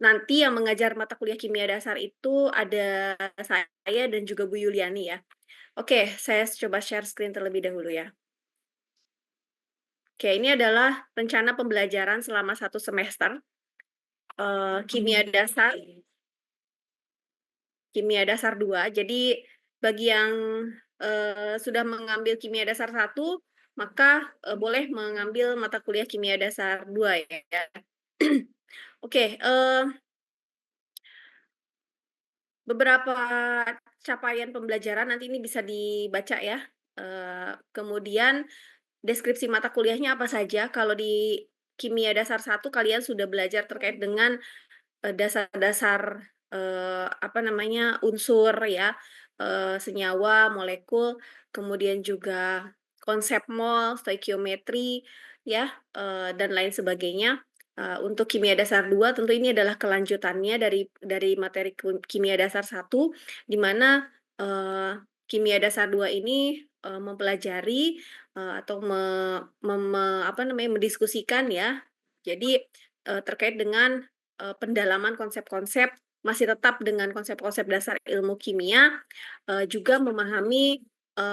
nanti yang mengajar mata kuliah kimia dasar itu ada saya dan juga Bu Yuliani ya. Oke, saya coba share screen terlebih dahulu ya. Oke, ini adalah rencana pembelajaran selama 1 semester, kimia dasar 2. Jadi bagi yang, sudah mengambil kimia dasar 1, maka, boleh mengambil mata kuliah kimia dasar 2 ya. Oke, beberapa capaian pembelajaran nanti ini bisa dibaca ya, kemudian deskripsi mata kuliahnya apa saja. Kalau di kimia dasar 1 kalian sudah belajar terkait dengan dasar-dasar, apa namanya, unsur ya, senyawa, molekul, kemudian juga konsep mol, stoikiometri ya, dan lain sebagainya. Untuk kimia dasar 2 tentu ini adalah kelanjutannya dari materi kimia dasar 1, di mana, kimia dasar 2 ini, mempelajari, atau apa namanya, mendiskusikan ya. Jadi, terkait dengan pendalaman konsep-konsep masih tetap dengan konsep-konsep dasar ilmu kimia, juga memahami,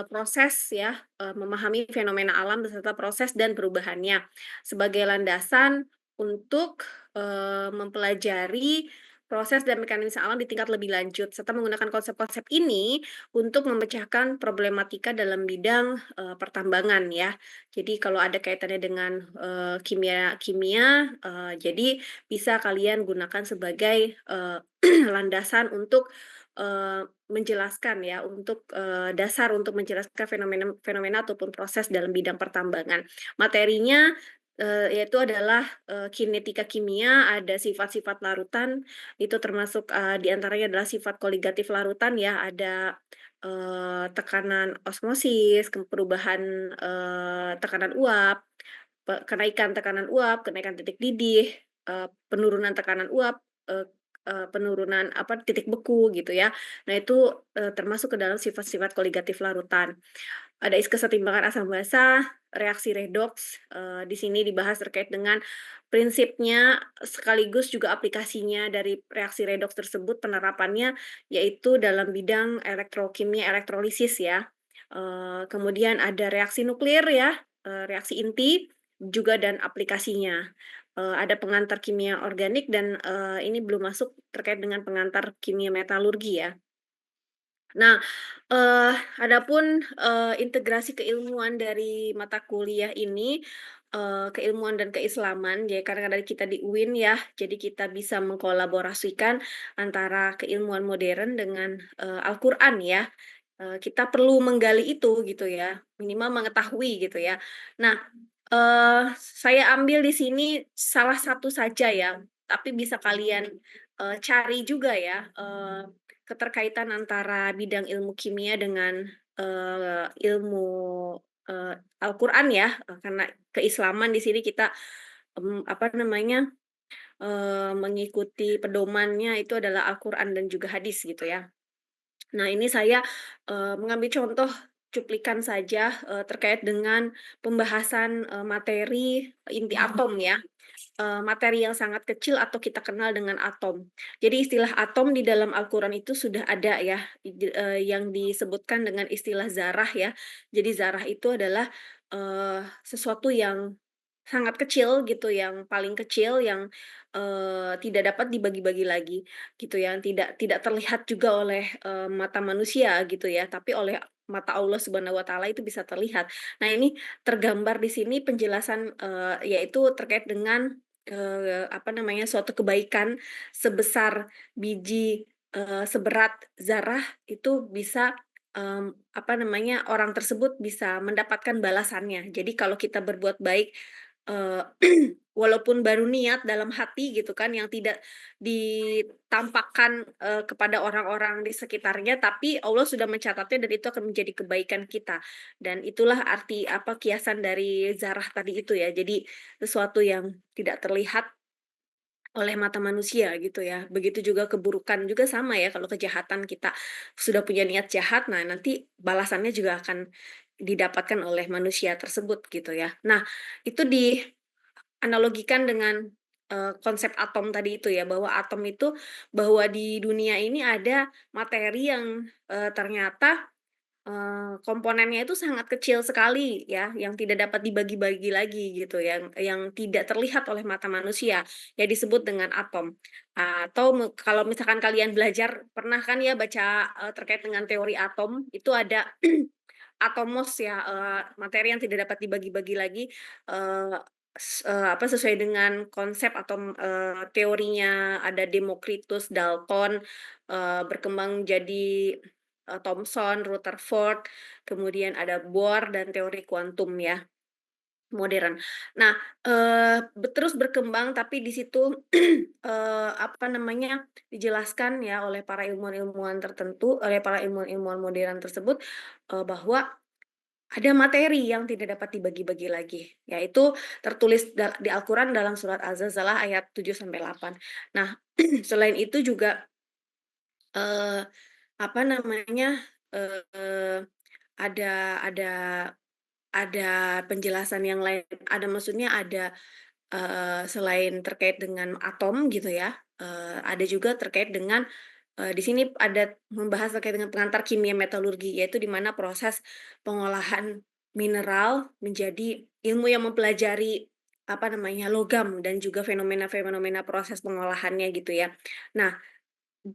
proses ya, memahami fenomena alam beserta proses dan perubahannya, sebagai landasan untuk, mempelajari proses dan mekanisme alam di tingkat lebih lanjut, serta menggunakan konsep-konsep ini untuk memecahkan problematika dalam bidang, pertambangan ya. Jadi kalau ada kaitannya dengan, kimia kimia, jadi bisa kalian gunakan sebagai, landasan untuk, menjelaskan ya, untuk, dasar untuk menjelaskan fenomena fenomena ataupun proses dalam bidang pertambangan. Materinya, yaitu adalah, kinetika kimia, ada sifat-sifat larutan, itu termasuk, di antaranya adalah sifat koligatif larutan ya, ada, tekanan osmosis, perubahan, tekanan uap, kenaikan tekanan uap, kenaikan titik didih, penurunan tekanan uap, eee eee, penurunan apa, titik beku gitu ya. Nah itu, termasuk ke dalam sifat-sifat koligatif larutan. Ada kesetimbangan asam basa, reaksi redoks, di sini dibahas terkait dengan prinsipnya sekaligus juga aplikasinya dari reaksi redoks tersebut, penerapannya yaitu dalam bidang elektrokimia elektrolisis ya. Kemudian ada reaksi nuklir ya, reaksi inti juga dan aplikasinya. Ada pengantar kimia organik dan, ini belum masuk terkait dengan pengantar kimia metalurgi ya. Nah, adapun, integrasi keilmuan dari mata kuliah ini, keilmuan dan keislaman, ya karena dari kita di UIN ya, jadi kita bisa mengkolaborasikan antara keilmuan modern dengan, Al-Qur'an ya. Kita perlu menggali itu gitu ya, minimal mengetahui gitu ya. Nah, saya ambil di sini salah satu saja ya, tapi bisa kalian, cari juga ya, keterkaitan antara bidang ilmu kimia dengan, ilmu, Al-Qur'an ya, karena keislaman di sini kita, apa namanya, mengikuti pedomannya itu adalah Al-Qur'an dan juga hadis gitu ya. Nah, ini saya, mengambil contoh cuplikan saja, terkait dengan pembahasan, materi inti atom ya, materi yang sangat kecil atau kita kenal dengan atom. Jadi istilah atom di dalam Al-Quran itu sudah ada ya, yang disebutkan dengan istilah zarah ya. Jadi zarah itu adalah, sesuatu yang sangat kecil gitu, yang paling kecil yang, tidak dapat dibagi-bagi lagi gitu, yang tidak tidak terlihat juga oleh, mata manusia gitu ya, tapi oleh mata Allah Subhanahu wa Ta'ala itu bisa terlihat. Nah ini tergambar di sini penjelasan, yaitu terkait dengan, apa namanya, suatu kebaikan sebesar biji, seberat zarah itu bisa, apa namanya, orang tersebut bisa mendapatkan balasannya. Jadi kalau kita berbuat baik, Eee, walaupun baru niat dalam hati gitu kan yang tidak ditampakkan, kepada orang-orang di sekitarnya, tapi Allah sudah mencatatnya dan itu akan menjadi kebaikan kita. Dan itulah arti apa, kiasan dari zarah tadi itu ya. Jadi sesuatu yang tidak terlihat oleh mata manusia gitu ya. Begitu juga keburukan juga sama ya, kalau kejahatan kita sudah punya niat jahat, nah nanti balasannya juga akan didapatkan oleh manusia tersebut gitu ya. Nah, itu dianalogikan dengan konsep atom tadi itu ya, bahwa atom itu bahwa di dunia ini ada materi yang, ternyata komponennya itu sangat kecil sekali ya, yang tidak dapat dibagi-bagi lagi gitu, yang tidak terlihat oleh mata manusia, ya disebut dengan atom. Atau kalau misalkan kalian belajar pernah kan ya baca, terkait dengan teori atom, itu ada atomos ya, materi yang tidak dapat dibagi-bagi lagi, eee, sesuai dengan konsep atau, teorinya ada Demokritus, Dalton, berkembang jadi, Thomson, Rutherford, kemudian ada Bohr dan teori kuantum ya, modern. Nah, terus berkembang tapi di situ, apa namanya, dijelaskan ya oleh para ilmuwan-ilmuwan tertentu, oleh para ilmuwan-ilmuwan modern tersebut, bahwa ada materi yang tidak dapat dibagi-bagi lagi, yaitu tertulis di Al-Quran dalam surat Az-Zalzalah ayat 7-8. Nah, selain itu juga, eee, apa namanya, eee, ada ada ada penjelasan yang lain, maksudnya ada, selain terkait dengan atom gitu ya, ada juga terkait dengan, di sini ada membahas terkait dengan pengantar kimia metalurgi, yaitu di mana proses pengolahan mineral menjadi ilmu yang mempelajari, apa namanya, logam dan juga fenomena-fenomena proses pengolahannya gitu ya. Nah,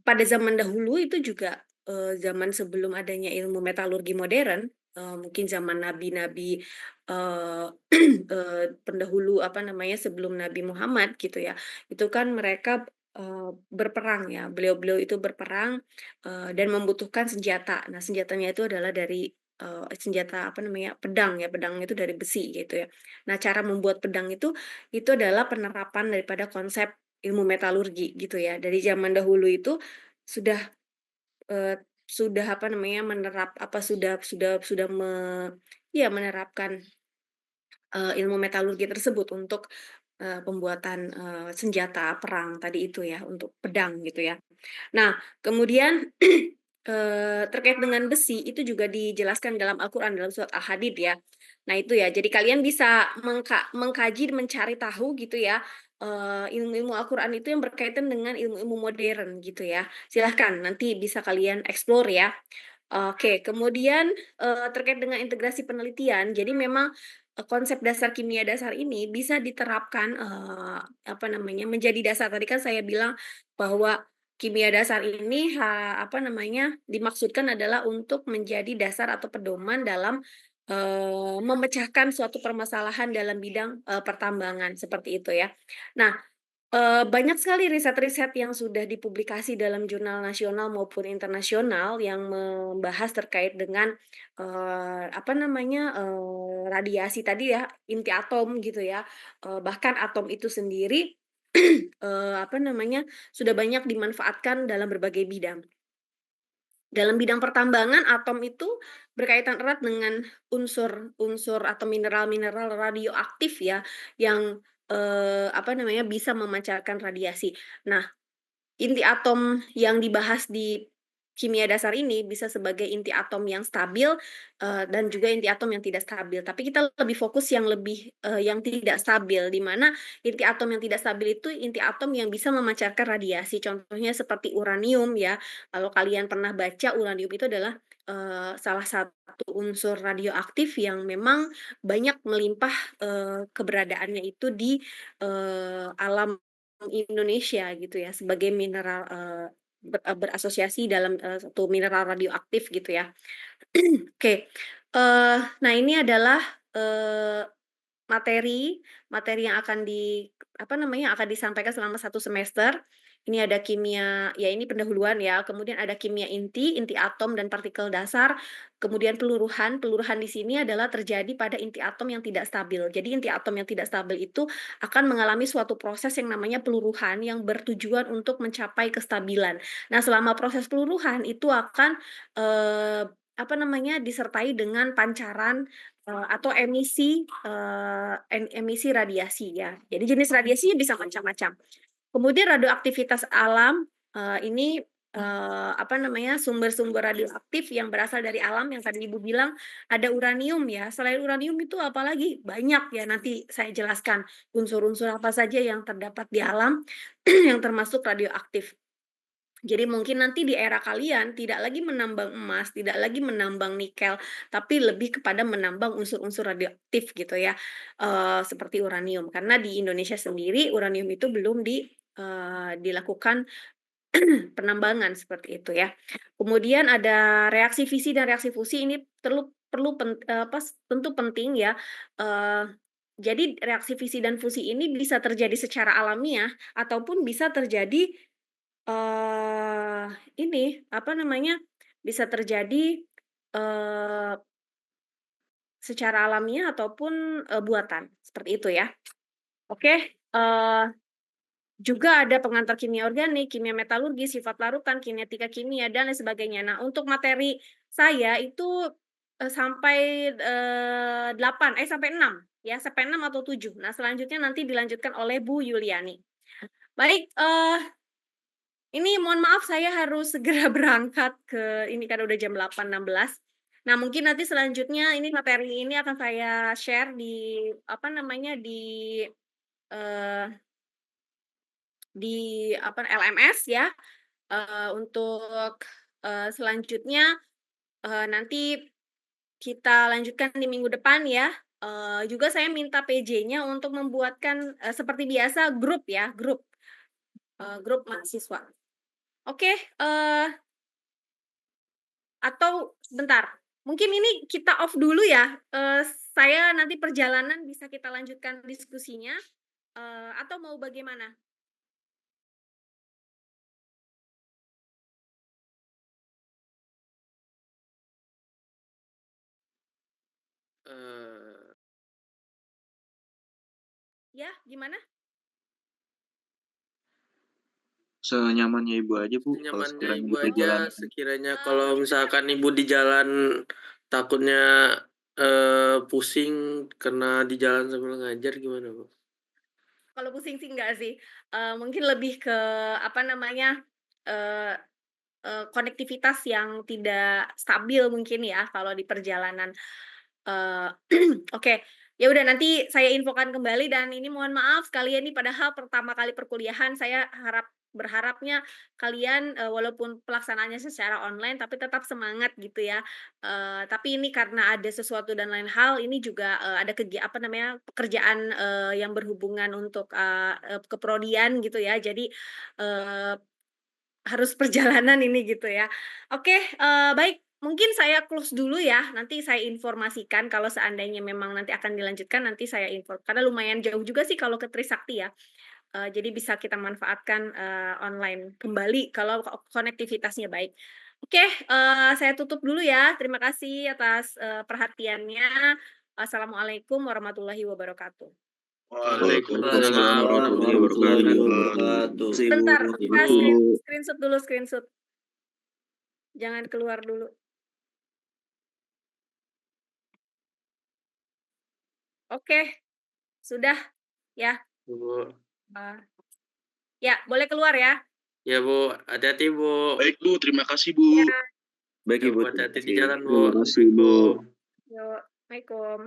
pada zaman dahulu itu juga, zaman sebelum adanya ilmu metalurgi modern, mungkin zaman nabi-nabi, eee, pendahulu, apa namanya, sebelum Nabi Muhammad gitu ya, itu kan mereka, berperang ya, beliau-beliau itu berperang, dan membutuhkan senjata. Nah, senjatanya itu adalah dari, senjata, apa namanya, pedang ya, pedang itu dari besi gitu ya. Nah, cara membuat pedang itu adalah penerapan daripada konsep ilmu metalurgi gitu ya. Dari zaman dahulu itu sudah, sudah apa namanya, sudah menerapkan, ilmu metalurgi tersebut untuk, pembuatan, senjata perang tadi itu ya, untuk pedang gitu ya. Nah, kemudian, terkait dengan besi itu juga dijelaskan dalam Al-Quran, dalam surat Al-Hadid ya. Nah itu ya, jadi kalian bisa mengkaji, mencari tahu gitu ya, ilmu-ilmu Al-Quran itu yang berkaitan dengan ilmu-ilmu modern gitu ya. Silahkan nanti bisa kalian explore ya. Oke, kemudian, terkait dengan integrasi penelitian, jadi memang, konsep dasar kimia dasar ini bisa diterapkan, apa namanya, menjadi dasar. Tadi kan saya bilang bahwa kimia dasar ini, apa namanya, dimaksudkan adalah untuk menjadi dasar atau pedoman dalam, memecahkan suatu permasalahan dalam bidang, pertambangan, seperti itu ya. Nah, banyak sekali riset-riset yang sudah dipublikasi dalam jurnal nasional maupun internasional yang membahas terkait dengan, apa namanya, radiasi tadi ya, inti atom gitu ya, bahkan atom itu sendiri, apa namanya, sudah banyak dimanfaatkan dalam berbagai bidang. Dalam bidang pertambangan, atom itu berkaitan erat dengan unsur-unsur atau mineral-mineral radioaktif ya, yang, apa namanya, bisa memancarkan radiasi. Nah, inti atom yang dibahas di kimia dasar ini bisa sebagai inti atom yang stabil, dan juga inti atom yang tidak stabil. Tapi kita lebih fokus yang tidak stabil, di mana inti atom yang tidak stabil itu inti atom yang bisa memancarkan radiasi. Contohnya seperti uranium ya, kalau kalian pernah baca uranium itu adalah, salah satu unsur radioaktif yang memang banyak melimpah, keberadaannya itu di, alam Indonesia gitu ya, sebagai mineral, berasosiasi dalam, satu mineral radioaktif gitu ya. Oke, nah ini adalah, eee, materi materi yang akan apa namanya, akan disampaikan selama 1 semester. Ini ada kimia ya ini pendahuluan ya, kemudian ada kimia inti, inti atom dan partikel dasar, kemudian peluruhan. Peluruhan di sini adalah terjadi pada inti atom yang tidak stabil. Jadi inti atom yang tidak stabil itu akan mengalami suatu proses yang namanya peluruhan yang bertujuan untuk mencapai kestabilan. Nah, selama proses peluruhan itu akan, apa namanya, disertai dengan pancaran, atau emisi radiasi ya. Jadi jenis radiasinya bisa macam-macam. Kemudian radioaktivitas alam, ini, apa namanya, sumber-sumber radioaktif yang berasal dari alam yang tadi Ibu bilang ada uranium ya. Selain uranium itu apalagi? Banyak ya, nanti saya jelaskan unsur-unsur apa saja yang terdapat di alam yang termasuk radioaktif. Jadi mungkin nanti di era kalian tidak lagi menambang emas, tidak lagi menambang nikel, tapi lebih kepada menambang unsur-unsur radioaktif gitu ya, seperti uranium. Karena di Indonesia sendiri uranium itu belum dilakukan penambangan seperti itu ya. Kemudian ada reaksi fisi dan reaksi fusi ini perlu perlu tentu penting ya. Jadi reaksi fisi dan fusi ini bisa terjadi secara alamiah ataupun bisa terjadi, eee, ini apa namanya, bisa terjadi, eee, secara alamiah ataupun, buatan, seperti itu ya. Oke, juga ada pengantar kimia organik, kimia metalurgi, sifat larutan, kinetika kimia, dan lain sebagainya. Nah, untuk materi saya itu, sampai, 8, sampai 6 ya, sampai 6 atau 7. Nah, selanjutnya nanti dilanjutkan oleh Bu Yuliani. Baik, ini mohon maaf saya harus segera berangkat ini kan udah jam 8.16. Nah, mungkin nanti selanjutnya ini materi ini akan saya share di, apa namanya, eee, LMS ya. Untuk, selanjutnya, nanti kita lanjutkan di minggu depan ya. Juga saya minta PJ-nya untuk membuatkan, seperti biasa grup ya, grup mahasiswa. Oke, atau sebentar, mungkin ini kita off dulu ya, saya nanti perjalanan bisa kita lanjutkan diskusinya, atau mau bagaimana? Eee, Ya, gimana? Senyamannya Ibu aja, Bu, kalau senyamannya sekiranya Ibu di aja, perjalanan. sekiranya Mungkin kalau misalkan Ibu di jalan takutnya, pusing karena di jalan sambil ngajar gimana, Bu? kalau pusing sih enggak sih, mungkin lebih ke apa namanya, eee konektivitas yang tidak stabil mungkin ya kalau di perjalanan. Eee, oke, ya udah nanti saya infokan kembali dan ini mohon maaf sekalian ini padahal pertama kali perkuliahan saya berharapnya kalian, walaupun pelaksanaannya secara online tapi tetap semangat gitu ya. Tapi ini karena ada sesuatu dan lain hal ini juga, ada apa namanya, pekerjaan, yang berhubungan untuk, keprodian gitu ya. Jadi, eee harus perjalanan ini gitu ya. Oke, baik, mungkin saya close dulu ya, nanti saya informasikan kalau seandainya memang nanti akan dilanjutkan, nanti saya karena lumayan jauh juga sih kalau ke Trisakti ya, jadi bisa kita manfaatkan, online kembali kalau konektivitasnya baik. Oke, saya tutup dulu ya, terima kasih atas, perhatiannya. Assalamualaikum warahmatullahi wabarakatuh. Waalaikumsalam warahmatullahi wabarakatuh. Sebentar, kita Terima kasih, Bu. screenshot dulu, screenshot. Jangan keluar dulu. Oke, sudah ya, Bu. eee, ya boleh keluar ya. Ya, Bu, hati-hati, Bu. Baik Bu, terima kasih Bu. Ya, Baik, Ya, Ibu, Bu, terima hati-hati di kasih. jalan, Bu. Terima kasih, Bu. Assalamualaikum. yuk, Assalamualaikum.